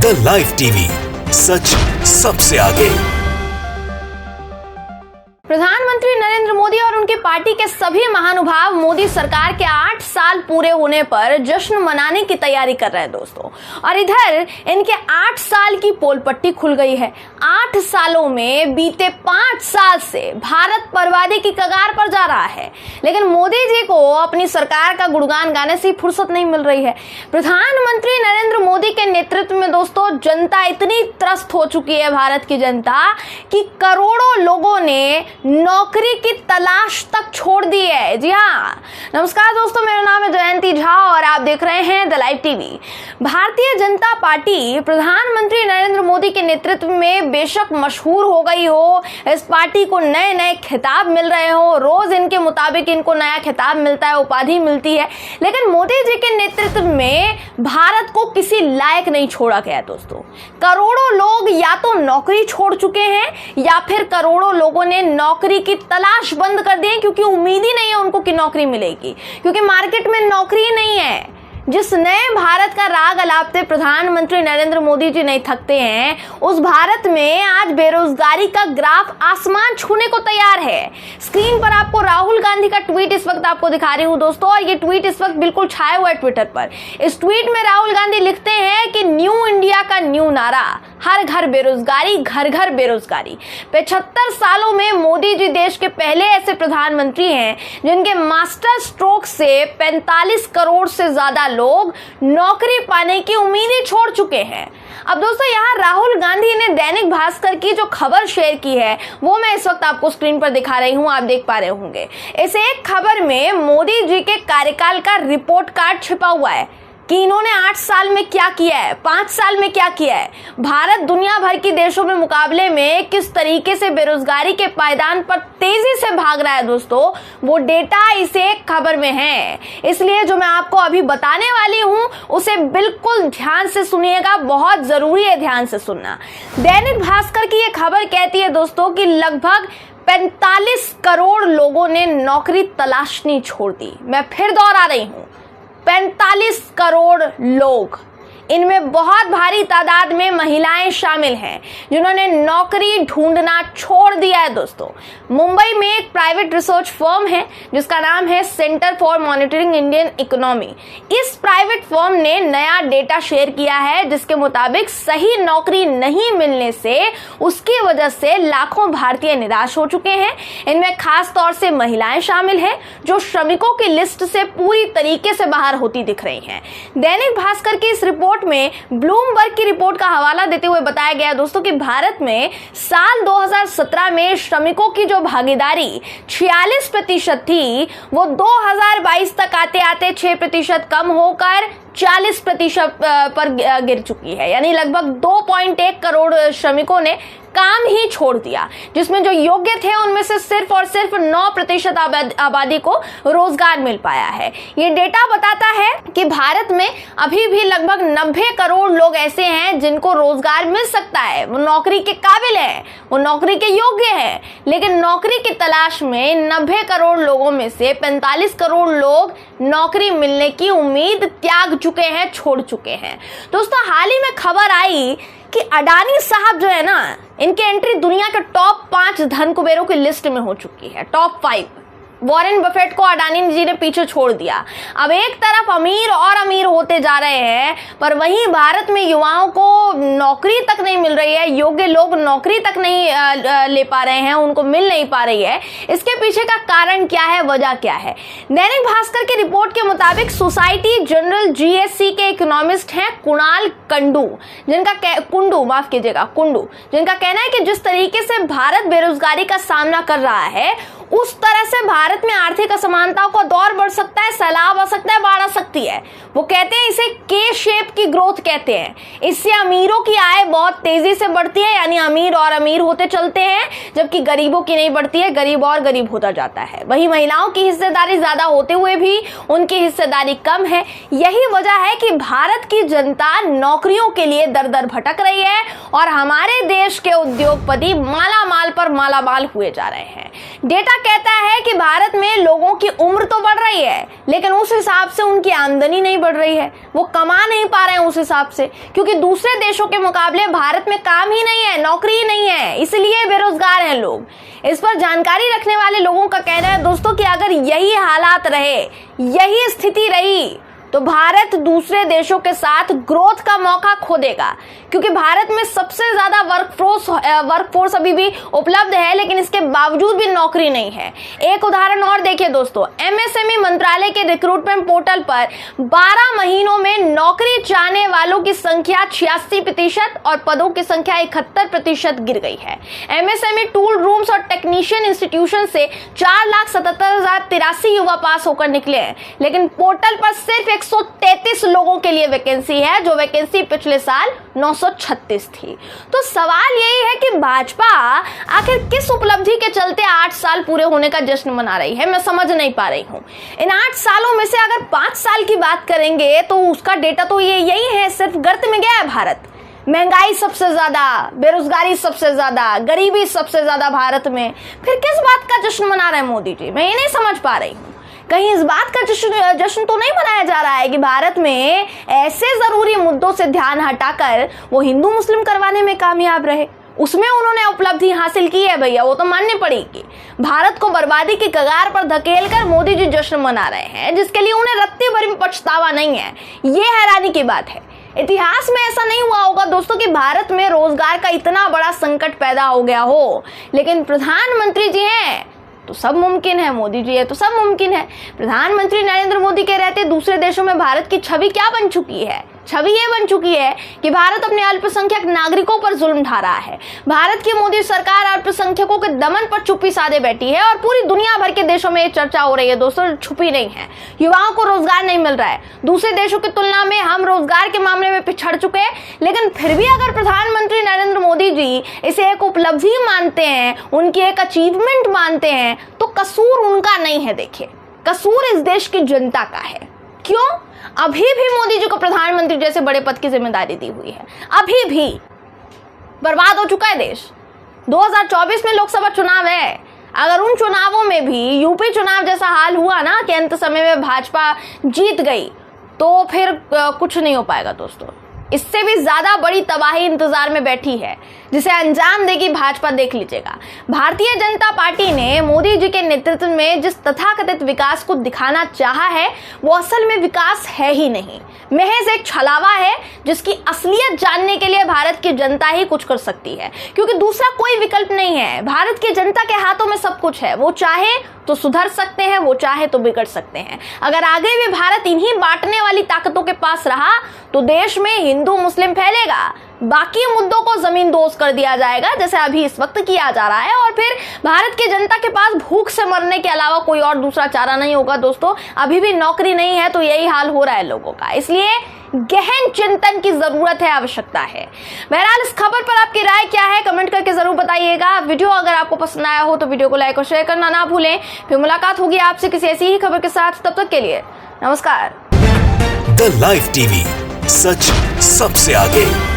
The live TV, सच सबसे आगे। प्रधानमंत्री नरेंद्र मोदी और उनकी पार्टी के सभी महानुभाव मोदी सरकार के 8 साल पूरे होने पर जश्न मनाने की तैयारी कर रहे हैं दोस्तों। और इधर इनके 8 साल की पोल पट्टी खुल गई है। 8 सालों में बीते 5 साल से भारत बर्बादी की कगार पर जा रहा है, लेकिन मोदी जी को अपनी सरकार का गुणगान गाने से फुर्सत नहीं मिल रही है। प्रधानमंत्री नरेंद्र मोदी के नेतृत्व में दोस्तों जनता इतनी त्रस्त हो चुकी है, भारत की जनता, कि करोड़ों लोगों ने नौकरी की तलाश तक छोड़ दी है। जी हाँ, नमस्कार दोस्तों, मेरा नाम है जयंती झा और आप देख रहे हैं the live TV. Bharatiya Janata party प्रधानमंत्री नरेंद्र मोदी के नेतृत्व में बेशक मशहूर हो गई हो, इस पार्टी को नए नए खिताब मिल रहे हो, रोज इनके मुताबिक इनको नया खिताब मिलता है, उपाधि मिलती है, लेकिन मोदी जी के नेतृत्व में भारत को किसी लायक नहीं छोड़ा गया दोस्तों। करोड़ों लोग या तो नौकरी छोड़ चुके हैं या फिर करोड़ों लोगों ने नौकरी की तलाश बंद कर दी, क्योंकि उम्मीद ही नहीं है उनको कि नौकरी मिलेगी, क्योंकि मार्केट में नौकरी नहीं है। जिस नए भारत का राग अलापते प्रधानमंत्री नरेंद्र मोदी जी नहीं थकते हैं, उस भारत में आज बेरोजगारी का ग्राफ आसमान छूने को तैयार है। स्क्रीन पर आपको राहुल गांधी का ट्वीट इस वक्त आपको दिखा रही हूं दोस्तों, और ये ट्वीट इस वक्त बिल्कुल छाया हुआ है ट्विटर पर। इस ट्वीट में राहुल गांधी लिखते हैं कि न्यू इंडिया का न्यू नारा, हर घर बेरोजगारी, घर घर बेरोजगारी। 75 सालों में मोदी जी देश के पहले ऐसे प्रधानमंत्री हैं जिनके मास्टर स्ट्रोक से 45 करोड़ से ज्यादा लोग नौकरी पाने की उम्मीद ही छोड़ चुके हैं। अब दोस्तों यहाँ राहुल गांधी ने दैनिक भास्कर की जो खबर शेयर की है वो मैं इस वक्त आपको स्क्रीन पर दिखा रही हूँ, आप देख पा रहे होंगे। इस एक खबर में मोदी जी के कार्यकाल का रिपोर्ट कार्ड छिपा हुआ है कि इन्होंने 8 साल में क्या किया है, 5 साल में क्या किया है। भारत दुनिया भर के देशों में मुकाबले में किस तरीके से बेरोजगारी के पायदान पर तेजी से भाग रहा है दोस्तों, वो डेटा इस एक खबर में है। इसलिए जो मैं आपको अभी बताने वाली हूं उसे बिल्कुल ध्यान से सुनिएगा, बहुत जरूरी है ध्यान से सुनना। दैनिक भास्कर की ये खबर कहती है दोस्तों कि लगभग 45 करोड़ लोगों ने नौकरी तलाशनी छोड़ दी। मैं फिर दोहरा रही हूं, 45 करोड़ लोग, इनमें बहुत भारी तादाद में महिलाएं शामिल हैं जिन्होंने नौकरी ढूंढना छोड़ दिया है दोस्तों। मुंबई में एक प्राइवेट रिसर्च फर्म है जिसका नाम है centre for monitoring Indian economy. इस प्राइवेट फर्म ने नया डेटा शेयर किया है जिसके मुताबिक सही नौकरी नहीं मिलने से उसकी वजह से लाखों भारतीय निराश हो चुके हैं। इनमें खास तौर से महिलाएं शामिल हैं जो श्रमिकों की लिस्ट से पूरी तरीके से बाहर होती दिख रही हैं। दैनिक भास्कर की इस रिपोर्ट में ब्लूमबर्ग की रिपोर्ट का हवाला देते हुए बताया गया दोस्तों कि भारत में साल 2017 में श्रमिकों की जो भागीदारी 46% थी, वो 2022 तक आते आते 6% कम होकर 40% पर गिर चुकी है। यानी लगभग 2.1 करोड़ श्रमिकों ने काम ही छोड़ दिया, जिसमें जो योग्य थे उनमें से सिर्फ और सिर्फ 9% आबादी को रोजगार मिल पाया है। ये डेटा बताता है कि भारत में अभी भी लगभग 90 करोड़ लोग ऐसे हैं जिनको रोजगार मिल सकता है, वो नौकरी के काबिल हैं, वो नौकरी के योग्य हैं, लेकिन नौकरी की तलाश में 90 करोड़ लोगों में से 45 करोड़ लोग नौकरी मिलने की उम्मीद त्याग चुके हैं, छोड़ चुके हैं। दोस्तों हाल ही में खबर आई कि अडानी साहब जो है ना, इनकी एंट्री दुनिया के टॉप 5 धन कुबेरों की लिस्ट में हो चुकी है, टॉप 5। वॉरेन बफेट को अडानी जी ने पीछे छोड़ दिया। अब एक तरफ अमीर और अमीर होते जा रहे हैं, पर वहीं भारत में युवाओं को नौकरी तक नहीं मिल रही है, योग्य लोग नौकरी तक नहीं ले पा रहे हैं, उनको मिल नहीं पा रही है। इसके पीछे का कारण क्या है, वजह क्या है? दैनिक भास्कर की रिपोर्ट के मुताबिक सोसाइटी जनरल जीएससी के इकोनॉमिस्ट हैं कुणाल कुंडू, जिनका कहना है कि जिस तरीके से भारत बेरोजगारी का सामना कर रहा है उस तरह से भारत में आर्थिक असमानताओं का दौर बढ़ सकता है, सैलाब आ सकता है, बाढ़ आ सकती है। वो कहते हैं इसे के शेप की ग्रोथ कहते हैं। इससे अमीरों की आय बहुत तेजी से बढ़ती है, यानी अमीर और अमीर होते चलते हैं, जबकि गरीबों की नहीं बढ़ती है, गरीब और गरीब होता जाता है। वहीं महिलाओं की हिस्सेदारी ज्यादा होते हुए भी उनकी हिस्सेदारी कम है। यही वजह है कि भारत की जनता नौकरियों के लिए दर दर भटक रही है और हमारे देश के उद्योगपति माला माल पर माला माल हुए जा रहे हैं। डेटा कहता है कि भारत में लोगों की उम्र तो बढ़ रही है, लेकिन उस हिसाब से उनकी आमदनी नहीं बढ़ रही है, वो कमा नहीं पा रहे हैं उस हिसाब से, क्योंकि दूसरे देशों के मुकाबले भारत में काम ही नहीं है, नौकरी ही नहीं है, इसलिए बेरोजगार हैं लोग। इस पर जानकारी रखने वाले लोगों का कहना है दोस्तों कि अगर यही हालात रहे, यही स्थिति रही, तो भारत दूसरे देशों के साथ ग्रोथ का मौका खो देगा, क्योंकि भारत में सबसे ज्यादा वर्कफोर्स अभी भी उपलब्ध है, लेकिन इसके बावजूद भी नौकरी नहीं है। एक उदाहरण और देखिए दोस्तों, एमएसएमई मंत्रालय के रिक्रूटमेंट पोर्टल पर 12 महीनों में नौकरी चाहने वालों की संख्या 86% और पदों की संख्या 71% गिर गई है। एमएसएमई टूल रूम्स और टेक्नीशियन इंस्टीट्यूशन से 4,77,083 युवा पास होकर निकले हैं, लेकिन पोर्टल पर सिर्फ 133 लोगों के लिए वैकेंसी है, जो वैकेंसी पिछले साल 936 थी। तो सवाल यही है कि भाजपा आखिर किस उपलब्धि के चलते 8 साल पूरे होने का जश्न मना रही है, मैं समझ नहीं पा रही हूं। इन 8 सालों में से अगर 5 साल की बात करेंगे तो उसका डेटा तो यही है, सिर्फ गर्त में गया है भारत। महंगाई सबसे ज्यादा, बेरोजगारी सबसे ज्यादा, गरीबी सबसे ज्यादा भारत में, फिर किस बात का जश्न मना रहे हैं मोदी जी, मैं ये नहीं समझ पा रही हूं। कहीं इस बात का जश्न तो नहीं मनाया जा रहा है कि भारत में ऐसे जरूरी मुद्दों से ध्यान हटाकर वो हिंदू मुस्लिम करवाने में कामयाब रहे, उसमें उन्होंने उपलब्धि हासिल की है भैया, वो तो माननी पड़ेगी। भारत को बर्बादी की कगार पर धकेलकर मोदी जी जश्न मना रहे हैं, जिसके लिए उन्हें रत्ती भर भी पछतावा नहीं है। ये हैरानी की बात है। इतिहास में ऐसा नहीं हुआ होगा दोस्तों कि भारत में रोजगार का इतना बड़ा संकट पैदा हो गया हो, लेकिन प्रधानमंत्री जी हैं तो सब मुमकिन है, मोदी जी है तो सब मुमकिन है। प्रधानमंत्री नरेंद्र मोदी के रहते दूसरे देशों में भारत की छवि क्या बन चुकी है? छवि ये बन चुकी है कि भारत अपने अल्पसंख्यक नागरिकों पर जुल्म ढा रहा है। भारत की मोदी सरकार अल्पसंख्यकों के दमन पर चुप्पी साधे बैठी है और पूरी दुनिया भर के देशों में ये चर्चा हो रही है दोस्तों, छुपी नहीं है। युवाओं को रोजगार नहीं मिल रहा है, दूसरे देशों की तुलना में हम रोजगार के मामले में पिछड़ चुके हैं, लेकिन फिर भी अगर प्रधानमंत्री नरेंद्र मोदी जी इसे एक उपलब्धि मानते हैं, उनकी एक अचीवमेंट मानते हैं, तो कसूर उनका नहीं है। देखिए, कसूर इस देश की जनता का है। क्यों? अभी भी मोदी जी को प्रधानमंत्री जैसे बड़े पद की जिम्मेदारी दी हुई है, अभी भी बर्बाद हो चुका है देश। 2024 में लोकसभा चुनाव है, अगर उन चुनावों में भी यूपी चुनाव जैसा हाल हुआ ना कि अंत समय में भाजपा जीत गई, तो फिर कुछ नहीं हो पाएगा दोस्तों। इससे भी ज्यादा बड़ी तबाही इंतजार में बैठी है, जिसे अंजाम देगी भाजपा, देख लीजिएगा। भारतीय जनता पार्टी ने मोदी जी के नेतृत्व में जिस तथाकथित विकास को दिखाना चाहा है, वो असल में विकास है ही नहीं, महज एक छलावा है, जिसकी असलियत जानने के लिए भारत की जनता ही कुछ कर सकती है, क्योंकि दूसरा कोई विकल्प नहीं है। भारत की जनता के हाथों में सब कुछ है, वो चाहे तो सुधर सकते हैं, वो चाहे तो बिगड़ सकते हैं। अगर आगे भी भारत इन्हीं बांटने वाली ताकतों के पास रहा तो देश में हिंदू मुस्लिम फैलेगा, बाकी मुद्दों को जमीन दोज कर दिया जाएगा, जैसे अभी इस वक्त किया जा रहा है, और फिर भारत की जनता के पास भूख से मरने के अलावा कोई और दूसरा चारा नहीं होगा दोस्तों। अभी भी नौकरी नहीं है, तो यही हाल हो रहा है लोगों का, इसलिए गहन चिंतन की जरूरत है, आवश्यकता है। बहरहाल इस खबर पर आपकी राय क्या है, कमेंट करके जरूर बताइएगा। वीडियो अगर आपको पसंद आया हो तो वीडियो को लाइक और शेयर करना ना भूलें। फिर मुलाकात होगी आपसे किसी ऐसी ही खबर के साथ, तब तक के लिए नमस्कार। द लाइव टीवी, सच सबसे आगे।